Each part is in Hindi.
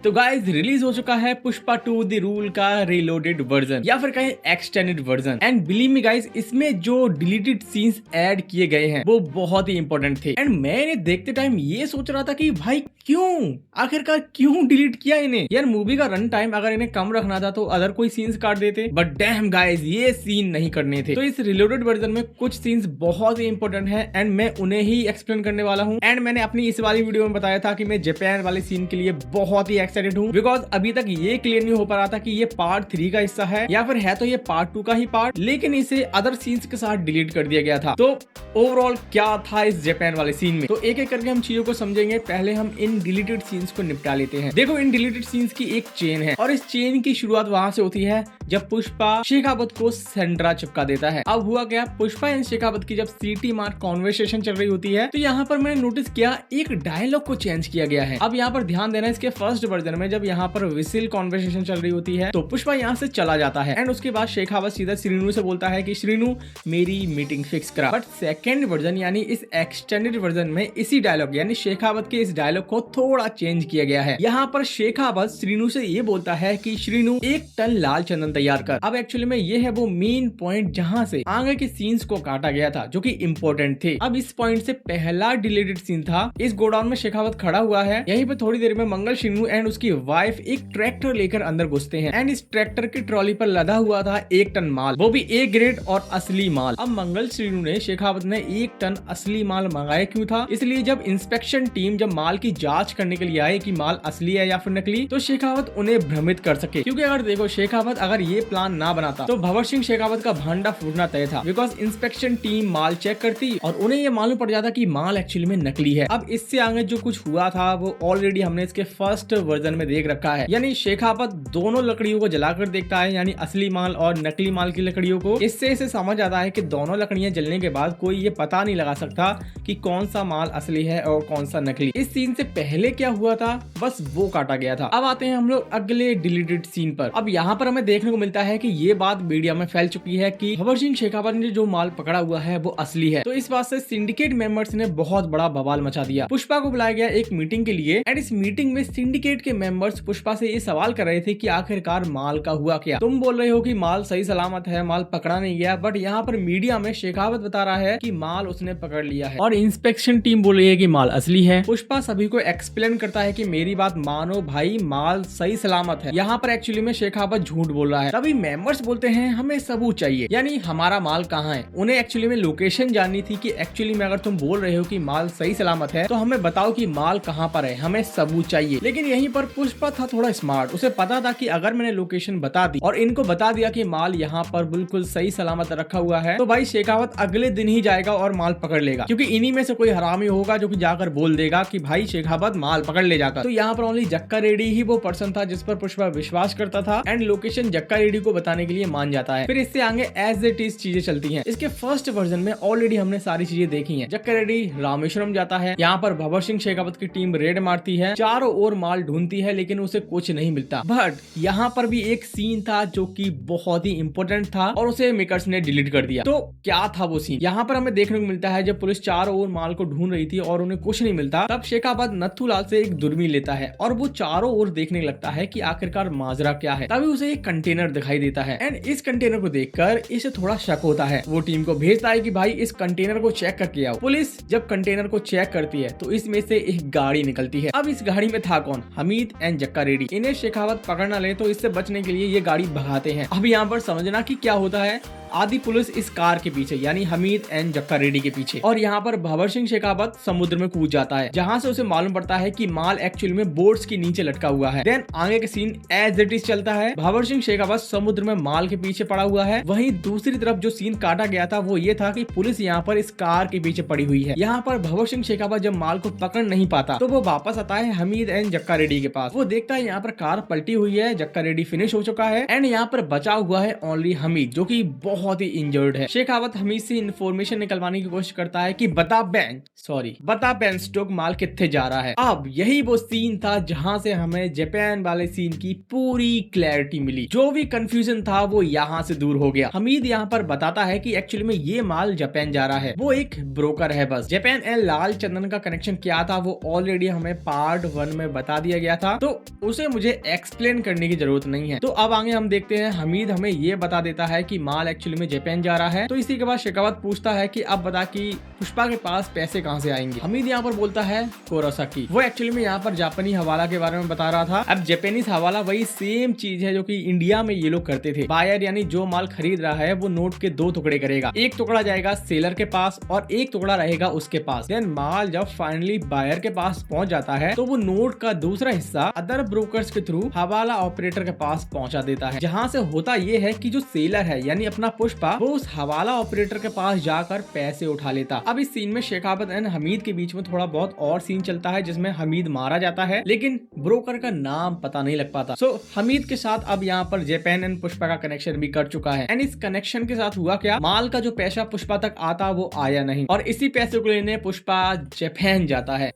तो गाइस रिलीज हो चुका है पुष्पा 2 द रूल का रिलोडेड वर्जन या फिर कहें extended version. And believe me guys, इसमें जो डिलीटेड सीन्स ऐड किए गए हैं वो बहुत ही इंपॉर्टेंट थे। एंड मैंने देखते टाइम ये सोच रहा था कि भाई क्यों, आखिरकार क्यों डिलीट किया इन्हें। यार मूवी का रन टाइम अगर इन्हें कम रखना था तो अदर कोई सीन्स काट देते, बट डैम गाइस ये सीन नहीं करने थे। तो इस रिलोडेड वर्जन में कुछ सीन्स बहुत ही इंपॉर्टेंट है एंड मैं उन्हें ही एक्सप्लेन करने वाला हूँ। एंड मैंने अपनी इस वाली वीडियो में बताया था कि मैं जापान वाले सीन के लिए बहुत ही एक्साइटेड हूँ, बिकॉज अभी तक ये क्लियर नहीं हो पा रहा था कि ये पार्ट 3 का हिस्सा है या फिर है तो ये पार्ट 2 का ही पार्ट, लेकिन इसे अदर सीन्स के साथ डिलीट कर दिया गया था। तो ओवरऑल क्या था इस जापान वाले सीन में, तो एक एक करके हम चीजों को समझेंगे। पहले हम इन डिलीटेड सीन्स को निपटा लेते हैं। देखो, इन डिलीटेड सीन्स की एक चेन है और इस चेन की शुरुआत वहां से होती है जब पुष्पा शेखावत को सेंड्रा चिपका देता है। अब हुआ क्या, पुष्पा एंड शेखावत की जब सीटी मार्क कॉन्वर्सेशन चल रही होती है तो यहाँ पर मैंने नोटिस किया एक डायलॉग को चेंज किया गया है। अब यहाँ पर ध्यान देना, इसके फर्स्ट वर्जन में जब यहाँ पर विसिल कॉन्वर्सेशन चल रही होती है तो पुष्पा यहाँ से चला जाता है एंड उसके बाद शेखावत सीधा श्रीनू से बोलता है कि श्रीनू मेरी मीटिंग फिक्स करा। बट सेकेंड वर्जन यानी इस एक्सटेंडेड वर्जन में इसी डायलॉग यानी शेखावत के इस डायलॉग को थोड़ा चेंज किया गया है। यहाँ पर शेखावत श्रीनू से ये बोलता है कि श्रीनू 1 टन लाल चंदन तैयार कर। अब एक्चुअली में ये है वो मेन पॉइंट जहाँ से आगे के सीन्स को काटा गया था जो कि इम्पोर्टेंट थे। अब इस पॉइंट से पहला डिलीटेड सीन था, इस गोडाउन में शेखावत खड़ा हुआ है। यहीं पे थोड़ी देर में मंगल, श्रीनू एंड उसकी वाइफ एक ट्रैक्टर लेकर अंदर घुसते हैं एंड इस ट्रैक्टर की ट्रॉली पर लदा हुआ था 1 टन माल, वो भी ए ग्रेड और असली माल। अब मंगल, श्रीनू ने शेखावत ने 1 टन असली माल मंगाया क्यों था, इसलिए जब इंस्पेक्शन टीम जब माल की जांच करने के लिए आए कि माल असली है या फिर नकली, तो शेखावत उन्हें भ्रमित कर सके। क्योंकि अगर देखो, शेखावत अगर ये प्लान ना बनाता तो भंवर सिंह शेखावत का भांडा फूटना तय था, बिकॉज इंस्पेक्शन टीम माल चेक करती और उन्हें ये मालूम पड़ जाता कि माल एक्चुअली में नकली है। अब इससे आगे जो कुछ हुआ था वो ऑलरेडी हमने इसके फर्स्ट वर्जन में देख रखा है। यानी शेखावत दोनों लकड़ियों को जलाकर देखता है, यानी असली माल और नकली माल की लकड़ियों को। इससे इसे समझ आता है कि दोनों लकड़ियां जलने के बाद कोई ये पता नहीं लगा सकता कि कौन सा माल असली है और कौन सा नकली। इस सीन से पहले क्या हुआ था बस वो काटा गया था। अब आते हैं हम लोग अगले डिलीटेड सीन पर। अब यहाँ पर हमें देखने को मिलता है कि ये बात मीडिया में फैल चुकी है कि भंवर सिंह शेखावत ने जो माल पकड़ा हुआ है वो असली है। तो इस बात से सिंडिकेट मेंबर्स ने बहुत बड़ा बवाल मचा दिया। पुष्पा को बुलाया गया एक मीटिंग के लिए एंड इस मीटिंग में सिंडिकेट के मेंबर्स पुष्पा से ये सवाल कर रहे थे कि आखिरकार माल का हुआ क्या। तुम बोल रहे हो कि माल सही सलामत है, माल पकड़ा नहीं गया, बट यहाँ पर मीडिया में शेखावत बता रहा है कि माल उसने पकड़ लिया है और इंस्पेक्शन टीम बोल रही है कि माल असली है। पुष्पा सभी को एक्सप्लेन करता है कि मेरी बात मानो भाई, माल सही सलामत है। यहाँ पर एक्चुअली में शेखावत झूठ बोल रहा है। तभी मेंबर्स बोलते हैं हमें सबूत चाहिए, यानी हमारा माल कहाँ है। उन्हें एक्चुअली में लोकेशन जाननी थी कि एक्चुअली में अगर तुम बोल रहे हो कि माल सही सलामत है तो हमें बताओ कि माल कहाँ पर है, हमें सबूत चाहिए। लेकिन यहीं पर पुष्पा था थोड़ा स्मार्ट, उसे पता था कि अगर मैंने लोकेशन बता दी और इनको बता दिया कि माल यहाँ पर बिल्कुल सही सलामत रखा हुआ है तो भाई शेखावत अगले दिन ही जाएगा और माल पकड़ लेगा, क्योंकि इन्हीं में से कोई हरामी होगा जो कि जाकर बोल देगा कि भाई शेखावत माल पकड़ ले जाकर। तो यहाँ पर ओनली जक्का रेड्डी ही वो पर्सन था जिस पर पुष्पा विश्वास करता था एंड लोकेशन जक्का रेड्डी को बताने के लिए मान जाता है। फिर इससे आगे एज इट इज चीजें चलती हैं। इसके फर्स्ट वर्जन में ऑलरेडी हमने सारी चीजें देखी हैं। जक्का रेड्डी रामेश्वरम जाता है, यहाँ पर भंवर सिंह शेखावत की टीम रेड मारती है, चारों ओर माल ढूंढती है लेकिन उसे कुछ नहीं मिलता। बट यहाँ पर भी एक सीन था जो कि बहुत ही इंपॉर्टेंट था और उसे मेकर्स ने डिलीट कर दिया। तो क्या था वो सीन, यहाँ पर हमें देखने को मिलता है जब पुलिस चारों ओर माल को ढूंढ रही थी और उन्हें कुछ नहीं मिलता, तब शेखावत नथुलाल से एक दूरबीन लेता है और वो चारों ओर देखने लगता है कि आखिरकार माजरा क्या है। तभी उसे एक कंटेनर दिखाई देता है एंड इस कंटेनर को देखकर इसे थोड़ा शक होता है। वो टीम को भेजता है कि भाई इस कंटेनर को चेक करके आओ। पुलिस जब कंटेनर को चेक करती है तो इसमें से एक गाड़ी निकलती है। अब इस गाड़ी में था कौन, हमीद एंड जक्का रेड्डी। इन्हें शेखावत पकड़ ना ले तो इससे बचने के लिए ये गाड़ी भगाते हैं। अब यहाँ पर समझना कि क्या होता है, आधी पुलिस इस कार के पीछे यानी हमीद एंड जक्का रेड्डी के पीछे, और यहाँ पर भंवर सिंह शेखावत समुद्र में कूद जाता है जहाँ से उसे मालूम पड़ता है कि माल एक्चुअली में बोट्स के नीचे लटका हुआ है। देन आगे के सीन एज इट इज चलता है। भंवर सिंह शेखावत समुद्र में माल के पीछे पड़ा हुआ है। वहीं दूसरी तरफ जो सीन काटा गया था वो ये था कि पुलिस यहाँ पर इस कार के पीछे पड़ी हुई है। यहाँ पर भंवर सिंह शेखावत जब माल को पकड़ नहीं पाता तो वो वापस आता है हमीद एंड जक्का रेड्डी के पास। वो देखता है यहाँ पर कार पलटी हुई है, जक्का रेड्डी फिनिश हो चुका है एंड यहाँ पर बचा हुआ है ओनली हमीद, जो की बहुत ही इंजर्ड है। शेखावत हमीद से इन्फॉर्मेशन निकलवाने की कोशिश करता है कि बता बेन स्टोक माल कितने जा रहा है। अब यही वो सीन था जहां से हमें जापान वाले सीन की पूरी क्लैरिटी मिली। जो भी कंफ्यूजन था वो यहाँ से दूर हो गया। हमीद यहाँ पर बताता है कि एक्चुअली में ये माल जापान जा रहा है, वो एक ब्रोकर है बस। जापान एंड लाल चंदन का कनेक्शन क्या था वो ऑलरेडी हमें पार्ट 1 में बता दिया गया था, तो उसे मुझे एक्सप्लेन करने की जरूरत नहीं है। तो अब आगे हम देखते हैं, हमीद हमें ये बता देता है कि माल एक्चुअली में जापान जा रहा है। तो इसी के बाद शेखावत पूछता है कि अब बता कि पुष्पा के पास पैसे कहां से आएंगे। हमीद यहाँ पर बोलता है कुरोसाकी। वो एक्चुअली में यहाँ पर जापानी हवाला के बारे में बता रहा था। अब जापानीज हवाला वही सेम चीज है जो कि इंडिया में ये लोग करते थे। बायर यानी जो माल खरीद रहा है वो नोट के 2 टुकड़े करेगा, एक टुकड़ा जाएगा सेलर के पास और एक टुकड़ा रहेगा उसके पास। देन माल जब फाइनली बायर के पास पहुंच जाता है तो वो नोट का दूसरा हिस्सा अदर ब्रोकर्स के थ्रू हवाला ऑपरेटर के पास पहुंचा देता है। जहां से होता ये है कि जो सेलर है यानी अपना पुष्पा वो उस हवाला ऑपरेटर के पास जाकर पैसे उठा लेता। अब इस सीन में शेखावत एंड हमीद के बीच में थोड़ा बहुत और सीन चलता है जिसमें हमीद मारा जाता है लेकिन ब्रोकर का नाम पता नहीं लग पाता। सो हमीद के साथ अब यहाँ पर जापान एंड पुष्पा का कनेक्शन भी कर चुका है। एंड इस कनेक्शन के साथ हुआ क्या, माल का जो पैसा पुष्पा तक आता वो आया नहीं और इसी पैसे को लेने पुष्पा जापान जाता है।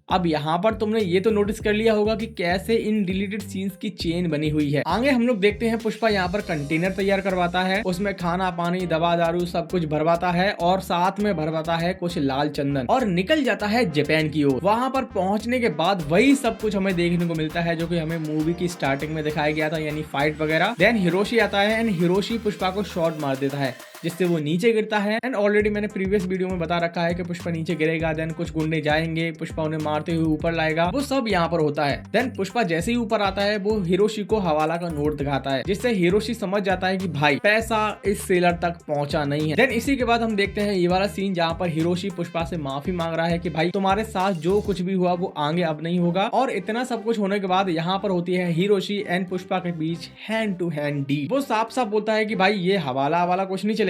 अब यहाँ पर तुमने ये तो नोटिस कर लिया होगा कि कैसे इन डिलीटेड सीन्स की चेन बनी हुई है। आगे हम लोग देखते हैं पुष्पा यहाँ पर कंटेनर तैयार करवाता है, उसमें खाना पानी दवा दारू सब कुछ भरवाता है और साथ में भरवाता है कुछ लाल चंदन और निकल जाता है जापान की ओर। वहां पर पहुंचने के बाद वही सब कुछ हमें देखने को मिलता है जो कि हमें मूवी की स्टार्टिंग में दिखाया गया था, यानी फाइट वगैरह। देन हिरोशी आता है एंड हिरोशी पुष्पा को शॉट मार देता है जिससे वो नीचे गिरता है। एंड ऑलरेडी मैंने प्रीवियस वीडियो में बता रखा है कि पुष्पा नीचे गिरेगा, देन कुछ गुंडे जाएंगे, पुष्पा उन्हें मारते हुए ऊपर लाएगा, वो सब यहाँ पर होता है। देन पुष्पा जैसे ही ऊपर आता है वो हिरोशी को हवाला का नोट दिखाता है जिससे हिरोशी समझ जाता है कि भाई पैसा इस सेलर तक पहुंचा नहीं है। देन इसी के बाद हम देखते हैं ये वाला सीन जहाँ पर हिरोशी पुष्पा से माफी मांग रहा है कि भाई तुम्हारे साथ जो कुछ भी हुआ वो आगे अब नहीं होगा। और इतना सब कुछ होने के बाद यहाँ पर होती है हिरोशी एंड पुष्पा के बीच हैंड टू हैंड डील। वो साफ साफ बोलता है कि भाई ये हवाला कुछ नहीं चलेगा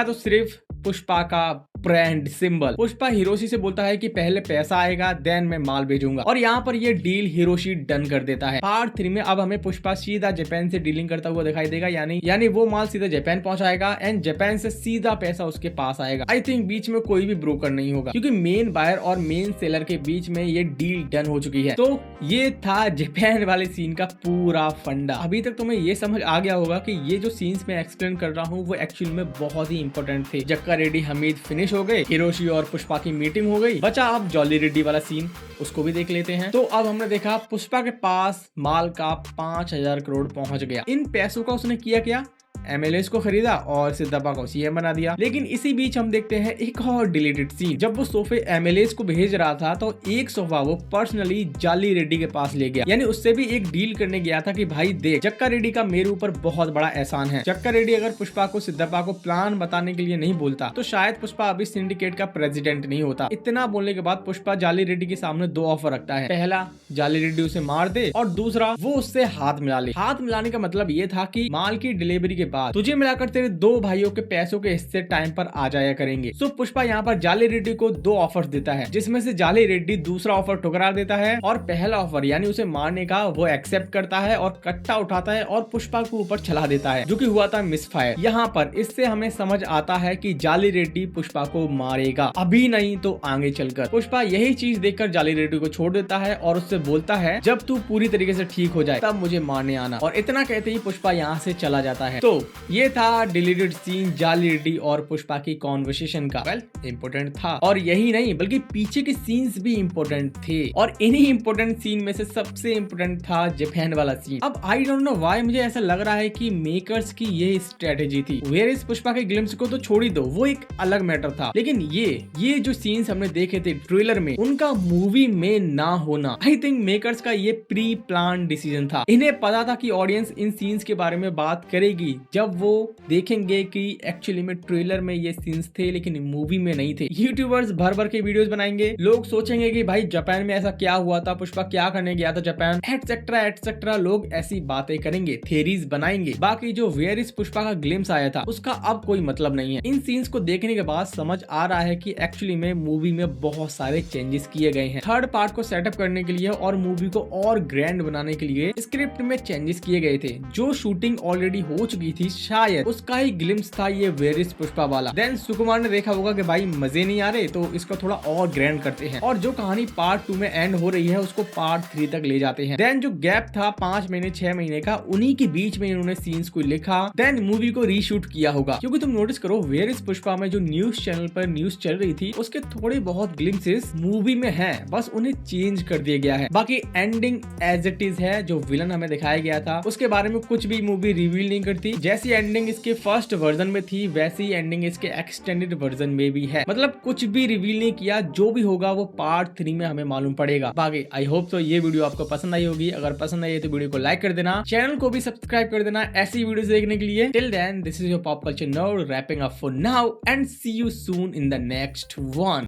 तो सिर्फ पुष्पा का ब्रांड सिंबल। पुष्पा हिरोशी से बोलता है कि पहले पैसा आएगा देन मैं माल भेजूंगा और यहाँ पर ये डील हिरोशी डन कर देता है। पार्ट 3 में अब हमें पुष्पा सीधा जापान से डीलिंग करता हुआ दिखाई देगा, यानी वो माल सीधा जापान पहुंचाएगा एंड जापान से सीधा पैसा उसके पास आएगा। आई थिंक बीच में कोई भी ब्रोकर नहीं होगा क्योंकि मेन बायर और मेन सेलर के बीच में ये डील डन हो चुकी है। तो ये था जापान वाले सीन का पूरा फंडा। अभी तक तुम्हें ये समझ आ गया होगा कि ये जो सीन्स मैं एक्सप्लेन कर रहा हूँ वो एक्चुअल में बहुत ही इंपॉर्टेंट थे। जक्का रेड्डी हमीद फिनिश हो गए, हिरोशी और पुष्पा की मीटिंग हो गई, बचा अब जॉली रेड्डी वाला सीन, उसको भी देख लेते हैं। तो अब हमने देखा पुष्पा के पास माल का 5,000 करोड़ पहुंच गया। इन पैसों का उसने किया क्या, एमएलएस को खरीदा और सिद्धप्पा को सीएम बना दिया। लेकिन इसी बीच हम देखते हैं एक और डिलीटेड सीन। जब वो सोफे एमएलएस को भेज रहा था तो एक सोफा वो पर्सनली जाली रेड्डी के पास ले गया, यानी उससे भी एक डील करने गया था कि भाई देख जक्का रेड्डी का मेरे ऊपर बहुत बड़ा एहसान है। जक्का रेड्डी अगर पुष्पा को सिद्धप्पा को प्लान बताने के लिए नहीं बोलता तो शायद पुष्पा अभी सिंडिकेट का प्रेसिडेंट नहीं होता। इतना बोलने के बाद पुष्पा जाली रेड्डी के सामने 2 ऑफर रखता है। पहला, जाली रेड्डी उसे मार दे और दूसरा वो उससे हाथ मिला ले। हाथ मिलाने का मतलब ये था कि माल की डिलीवरी के बाद तुझे मिलाकर तेरे 2 भाइयों के पैसों के हिस्से टाइम पर आ जाया करेंगे। सो पुष्पा यहाँ पर जाली रेड्डी को 2 ऑफर्स देता है जिसमें से जाली रेड्डी दूसरा ऑफर ठुकरा देता है और पहला ऑफर यानी उसे मारने का वो एक्सेप्ट करता है और कट्टा उठाता है और पुष्पा को ऊपर चला देता है जो कि हुआ था मिसफायर। यहाँ पर इससे हमें समझ आता है कि जाली रेड्डी पुष्पा को मारेगा, अभी नहीं तो आगे चलकर। पुष्पा यही चीज देखकर जाली रेड्डी को छोड़ देता है और उससे बोलता है जब तू पूरी तरीके से ठीक हो जाए तब मुझे मारने आना, और इतना कहते ही पुष्पा यहाँ से चला जाता है। तो ये था डिलीटेड सीन जाली रेड्डी और पुष्पा की कॉन्वर्सेशन का। वेल इंपोर्टेंट था, और यही नहीं बल्कि पीछे के सीन्स भी इंपोर्टेंट थे, और इन्हीं इंपोर्टेंट सीन में से सबसे इंपोर्टेंट था जापान वाला सीन। अब आई डोंट नो व्हाई मुझे ऐसा लग रहा है कि मेकर्स की ये स्ट्रेटेजी थी। वेयर इज पुष्पा के ग्लिम्स को तो छोड़ ही दो, वो एक अलग मैटर था, लेकिन ये जो सीन्स हमने देखे थे ट्रेलर में उनका मूवी में ना होना, आई थिंक मेकर्स का ये प्री प्लान डिसीजन था। इन्हें पता था कि ऑडियंस इन सीन्स के बारे में बात करेगी जब वो देखेंगे कि एक्चुअली में ट्रेलर में ये सीन्स थे लेकिन मूवी में नहीं थे। यूट्यूबर्स भर भर के वीडियोस बनाएंगे, लोग सोचेंगे कि भाई जापान में ऐसा क्या हुआ था, पुष्पा क्या करने गया था जापान, एटसेट्रा एटसेट्रा। लोग ऐसी बातें करेंगे, थ्योरीज बनाएंगे। बाकी जो वेयर इज पुष्पा का ग्लिम्स आया था उसका अब कोई मतलब नहीं है। इन सीन्स को देखने के बाद समझ आ रहा है कि एक्चुअली में मूवी में बहुत सारे चेंजेस किए गए हैं। थर्ड पार्ट को सेटअप करने के लिए और मूवी को और ग्रैंड बनाने के लिए स्क्रिप्ट में चेंजेस किए गए थे। जो शूटिंग ऑलरेडी हो चुकी थी शायद उसका ही ग्लिम्स था ये वेयर इज पुष्पा वाला। देन सुकुमार ने देखा होगा कि भाई मजे नहीं आ रहे तो इसको थोड़ा और ग्रैंड करते हैं, और जो कहानी पार्ट 2 में एंड हो रही है उसको पार्ट 3 तक ले जाते हैं। देन जो गैप था 5 महीने 6 महीने का, उन्हीं के बीच में इन्होंने सीन्स को लिखा, देन मूवी को रीशूट किया होगा। क्योंकि तुम नोटिस करो वेयर इज पुष्पा में जो न्यूज चैनल पर न्यूज चल रही थी उसके थोड़े बहुत ग्लिम्सेस मूवी में हैं, बस उन्हें चेंज कर दिया गया है। बाकी एंडिंग एज इट इज है। जो विलन हमें दिखाया गया था उसके बारे में कुछ भी मूवी रिवील नहीं करती। जैसी एंडिंग इसके फर्स्ट वर्जन में थी वैसी एंडिंग इसके एक्सटेंडेड वर्जन में भी है। मतलब कुछ भी रिवील नहीं किया, जो भी होगा वो पार्ट 3 में हमें मालूम पड़ेगा। बाकी आई होप तो ये वीडियो आपको पसंद आई होगी। अगर पसंद आई है तो वीडियो को लाइक कर देना, चैनल को भी सब्सक्राइब कर देना ऐसी वीडियोस देखने के लिए। Till then this is your pop culture nerd wrapping up for now and see you soon in the next one.